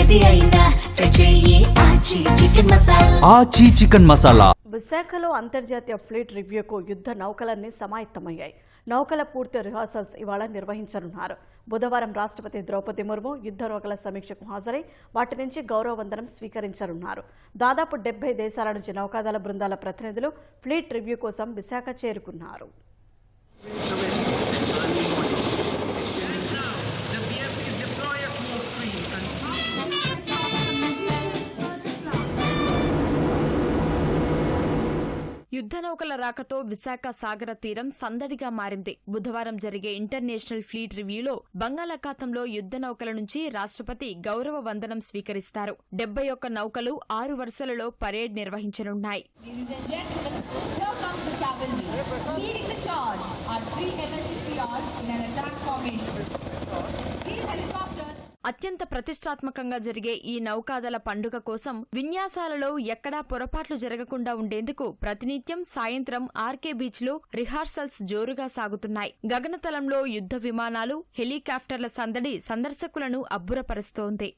ఏది అయినా ట్రై చెయ్యి ఆచి చికెన్ మసాలా. ఆచి చికెన్ మసాలా. విశాఖలో అంతర్జాతీయ ఫ్లీట్ రివ్యూకు యుద్ధ నౌకలన్నీ సమాయత్తమయ్యాయి. నౌకల పూర్తి రిహార్సల్స్ ఇవాళ నిర్వహించనున్నారు. బుధవారం రాష్ట్రపతి ద్రౌపది ముర్ము యుద్ధ నౌకల సమీక్షకు హాజరై వాటి నుంచి గౌరవ వందనం స్వీకరించనున్నారు. దాదాపు 70 దేశాల నుంచి నౌకాదళ బృందాల ప్రతినిధులు ఫ్లీట్ రివ్యూ కోసం విశాఖ చేరుకున్నారు. యుద్ధ నౌకల రాకతో విశాఖ సాగర తీరం సందడిగా మారింది. బుధవారం జరిగే ఇంటర్నేషనల్ ఫ్లీట్ రివ్యూలో బంగాళాఖాతంలో యుద్ధ నౌకల నుంచి రాష్ట్రపతి గౌరవ వందనం స్వీకరిస్తారు. 71 నౌకలు 6 వరుసలలో పరేడ్ నిర్వహించనున్నాయి. అత్యంత ప్రతిష్టాత్మకంగా జరిగే ఈ నౌకాదళ పండుగ కోసం విన్యాసాలలో ఎక్కడా పొరపాట్లు జరగకుండా ఉండేందుకు ప్రతినిత్యం సాయంత్రం ఆర్కే బీచ్ లో రిహార్సల్స్ జోరుగా సాగుతున్నాయి. గగనతలంలో యుద్ధ విమానాలు, హెలికాప్టర్ల సందడి సందర్శకులను అబ్బురపరుస్తోంది.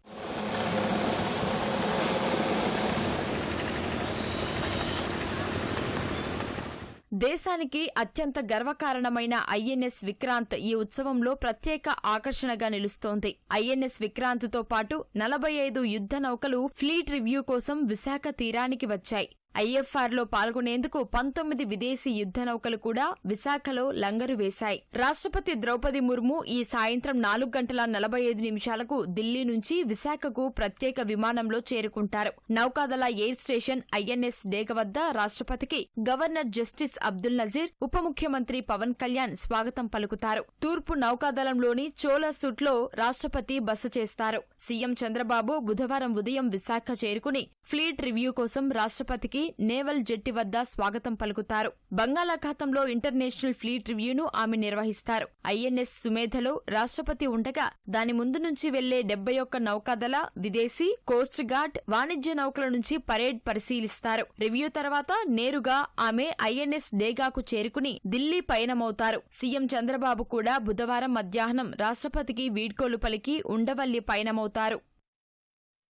దేశానికి అత్యంత గర్వకారణమైన ఐఎన్ఎస్ విక్రాంత్ ఈ ఉత్సవంలో ప్రత్యేక ఆకర్షణగా నిలుస్తోంది. ఐఎన్ఎస్ విక్రాంత్తో పాటు 45 యుద్ధ నౌకలు ఫ్లీట్ రివ్యూ కోసం విశాఖ తీరానికి వచ్చాయి. ఐఎఫ్ఆర్లో పాల్గొనేందుకు 19 విదేశీ యుద్ధ నౌకలు కూడా విశాఖలో లంగరు వేశాయి. రాష్ట్రపతి ద్రౌపది ముర్ము ఈ సాయంత్రం 4:45 ఢిల్లీ నుంచి విశాఖకు ప్రత్యేక విమానంలో చేరుకుంటారు. నౌకాదళ ఎయిర్ స్టేషన్ ఐఎన్ఎస్ డేగ వద్ద రాష్ట్రపతికి గవర్నర్ జస్టిస్ అబ్దుల్ నజీర్, ఉప ముఖ్యమంత్రి పవన్ కళ్యాణ్ స్వాగతం పలుకుతారు. తూర్పు నౌకాదళంలోని చోళసూట్లో రాష్ట్రపతి బస చేస్తారు. సీఎం చంద్రబాబు బుధవారం ఉదయం విశాఖ చేరుకుని ఫ్లీట్ రివ్యూ కోసం రాష్ట్రపతికి నేవల్ జెట్టి వద్ద స్వాగతం పలుకుతారు. బంగాళాఖాతంలో ఇంటర్నేషనల్ ఫ్లీట్ రివ్యూను ఆమె నిర్వహిస్తారు. ఐఎన్ఎస్ సుమేధలో రాష్ట్రపతి ఉండగా దాని ముందు నుంచి వెళ్లే 71 నౌకాదళ, విదేశీ, కోస్ట్ గార్డ్, వాణిజ్య నౌకల నుంచి పరేడ్ పరిశీలిస్తారు. రివ్యూ తర్వాత నేరుగా ఆమె ఐఎన్ఎస్ డేగాకు చేరుకుని ఢిల్లీ పయనమవుతారు. సీఎం చంద్రబాబు కూడా బుధవారం మధ్యాహ్నం రాష్ట్రపతికి వీడ్కోలు పలికి ఉండవల్లి పయనమవుతారు.